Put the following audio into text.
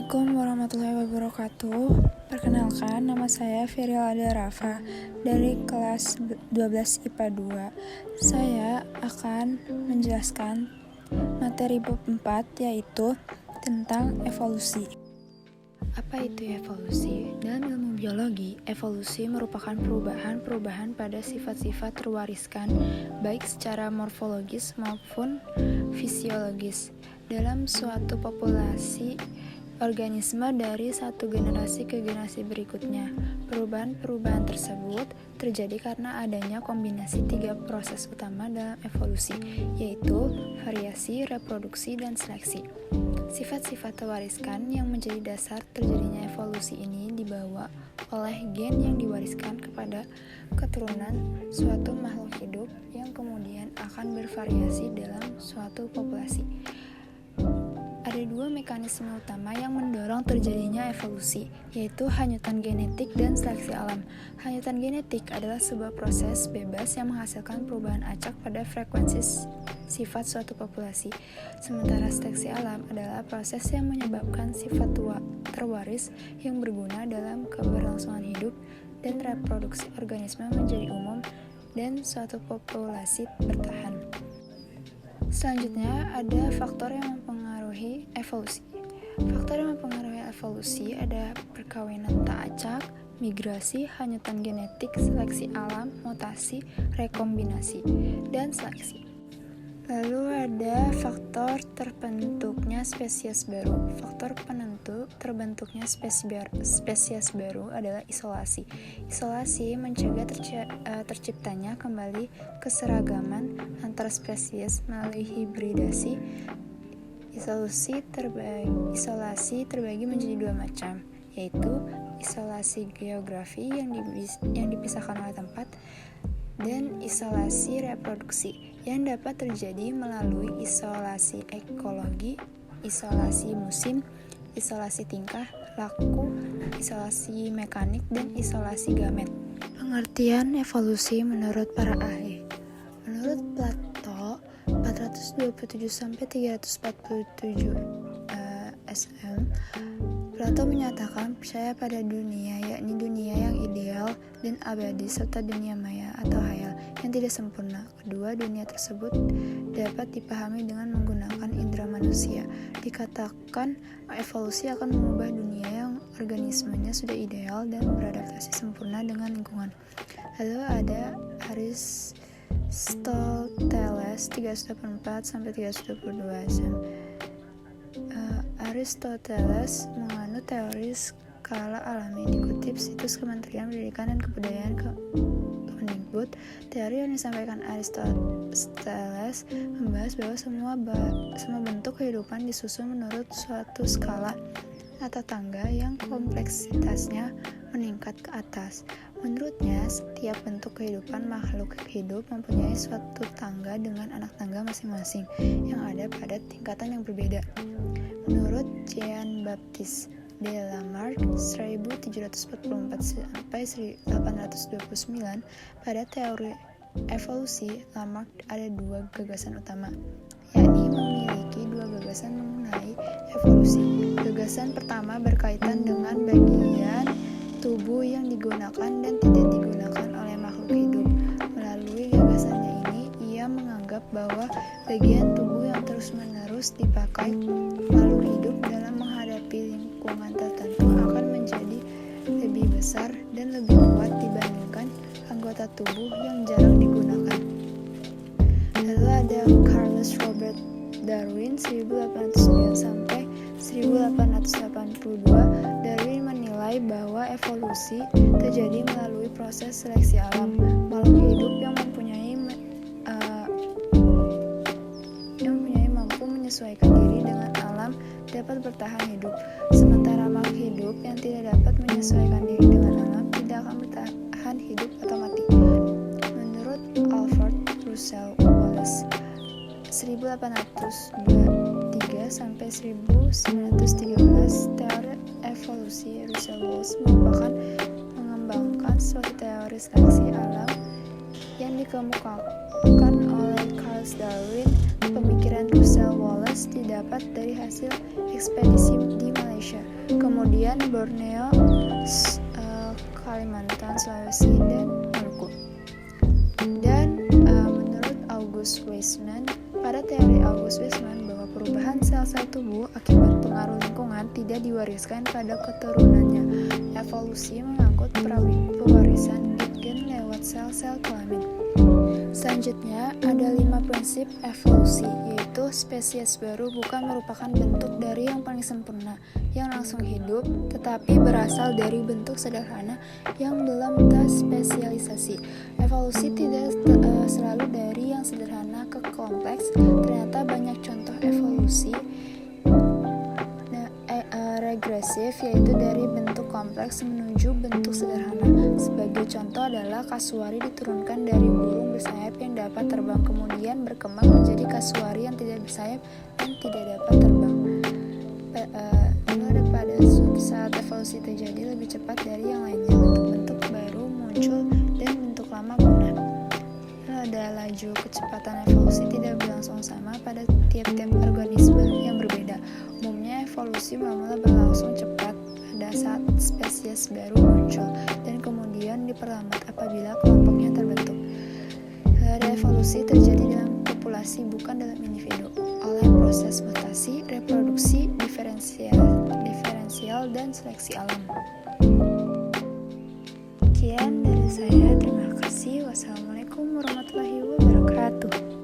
Assalamualaikum warahmatullahi wabarakatuh. Perkenalkan, nama saya Firil Ada Rafa dari kelas 12 IPA 2. Saya akan menjelaskan materi bab 4, yaitu tentang evolusi. Apa itu evolusi? Dalam ilmu biologi, evolusi merupakan perubahan pada sifat-sifat terwariskan, baik secara morfologis maupun fisiologis, dalam suatu populasi organisme dari satu generasi ke generasi berikutnya. Perubahan-perubahan tersebut terjadi karena adanya kombinasi 3 proses utama dalam evolusi, yaitu variasi, reproduksi, dan seleksi. Sifat-sifat terwariskan yang menjadi dasar terjadinya evolusi ini dibawa oleh gen yang diwariskan kepada keturunan suatu makhluk hidup yang kemudian akan bervariasi dalam suatu populasi. Ada 2 mekanisme utama yang mendorong terjadinya evolusi, yaitu hanyutan genetik dan seleksi alam. Hanyutan genetik adalah sebuah proses bebas yang menghasilkan perubahan acak pada frekuensi sifat suatu populasi. Sementara seleksi alam adalah proses yang menyebabkan sifat terwaris yang berguna dalam keberlangsungan hidup dan reproduksi organisme menjadi umum dan suatu populasi bertahan. Selanjutnya, ada faktor yang mempengaruhi evolusi. Faktor yang mempengaruhi evolusi ada perkawinan tak acak, migrasi, hanyutan genetik, seleksi alam, mutasi, rekombinasi, dan seleksi. Lalu ada faktor terbentuknya spesies baru. Faktor penentu terbentuknya spesies baru adalah isolasi. Isolasi mencegah terciptanya kembali keseragaman antar spesies melalui hibridasi. Isolasi terbagi menjadi 2 macam, yaitu isolasi geografi yang dipisahkan oleh tempat, dan isolasi reproduksi yang dapat terjadi melalui isolasi ekologi, isolasi musim, isolasi tingkah laku, isolasi mekanik, dan isolasi gamet. Pengertian evolusi menurut para ahli. Menurut Plato 427-347 SM, Plato menyatakan percaya pada dunia, yakni dunia yang ideal dan abadi, serta dunia maya atau hayal yang tidak sempurna. Kedua dunia tersebut dapat dipahami dengan menggunakan indera manusia. Dikatakan evolusi akan mengubah dunia yang organismenya sudah ideal dan beradaptasi sempurna dengan lingkungan. Lalu ada Aristoteles 384-322 SM. Aristoteles menganut teori skala alami. Dikutip situs Kementerian Pendidikan dan Kebudayaan Kemendikbud, teori yang disampaikan Aristoteles membahas bahwa semua bentuk kehidupan disusun menurut suatu skala atau tangga yang kompleksitasnya meningkat ke atas. Menurutnya, setiap bentuk kehidupan makhluk hidup mempunyai suatu tangga dengan anak tangga masing-masing yang ada pada tingkatan yang berbeda. Menurut Jean-Baptiste de Lamarck 1744-1829, pada teori evolusi Lamarck ada 2 gagasan utama, yakni memiliki 2 gagasan mengenai evolusi. Gagasan pertama berkaitan dengan bagian tubuh yang digunakan dan tidak digunakan oleh makhluk hidup. Melalui gagasannya ini, ia menganggap bahwa bagian tubuh yang terus-menerus dipakai makhluk hidup dalam menghadapi lingkungan tertentu akan menjadi lebih besar dan lebih kuat dibandingkan anggota tubuh yang jarang digunakan. Lalu ada Charles Robert Darwin 1809-1882. Darwin menilai bahwa evolusi terjadi melalui proses seleksi alam. Makhluk hidup yang mampu menyesuaikan diri dengan alam dapat bertahan hidup, sementara makhluk hidup yang tidak dapat menyesuaikan diri dengan alam tidak akan bertahan hidup atau mati. Menurut Alfred Russel Wallace 1823-1913, teori evolusi Russel Wallace merupakan mengembangkan suatu teori seleksi alam yang dikemukakan oleh Charles Darwin. Pemikiran Russel Wallace didapat dari hasil ekspedisi di Malaysia. Medan, Borneo, Kalimantan, Sulawesi, dan Maluku. Dan menurut August Weismann, pada teori August Weismann bahwa perubahan sel-sel tubuh akibat pengaruh lingkungan tidak diwariskan pada keturunannya. Evolusi mengangkut pewarisan gen lewat sel-sel kelamin. Selanjutnya, ada 5 prinsip evolusi, yaitu spesies baru bukan merupakan bentuk dari yang paling sempurna, yang langsung hidup, tetapi berasal dari bentuk sederhana yang belum terspesialisasi. Evolusi tidak selalu dari yang sederhana ke kompleks. Ternyata banyak contoh evolusi regresif, yaitu dari bentuk kompleks menuju bentuk sederhana. Sebagai contoh adalah kasuari diturunkan dari burung bersayap yang dapat terbang, kemudian berkembang menjadi kasuari yang tidak bersayap dan tidak dapat terbang. Pada saat evolusi terjadi lebih cepat dari yang lainnya, bentuk-bentuk baru muncul dan bentuk lama punah. Ada laju kecepatan evolusi tidak berlangsung sama pada tiap-tiap organisme yang berbeda. Umumnya evolusi mula-mula berlangsung cepat pada saat spesies baru muncul dan kemudian diperlambat apabila kelompoknya terbentuk. Evolusi terjadi dalam populasi, bukan dalam individu, oleh proses mutasi, reproduksi, diferensial dan seleksi alam. Sekian dari saya, terima kasih. Wassalamualaikum warahmatullahi wabarakatuh.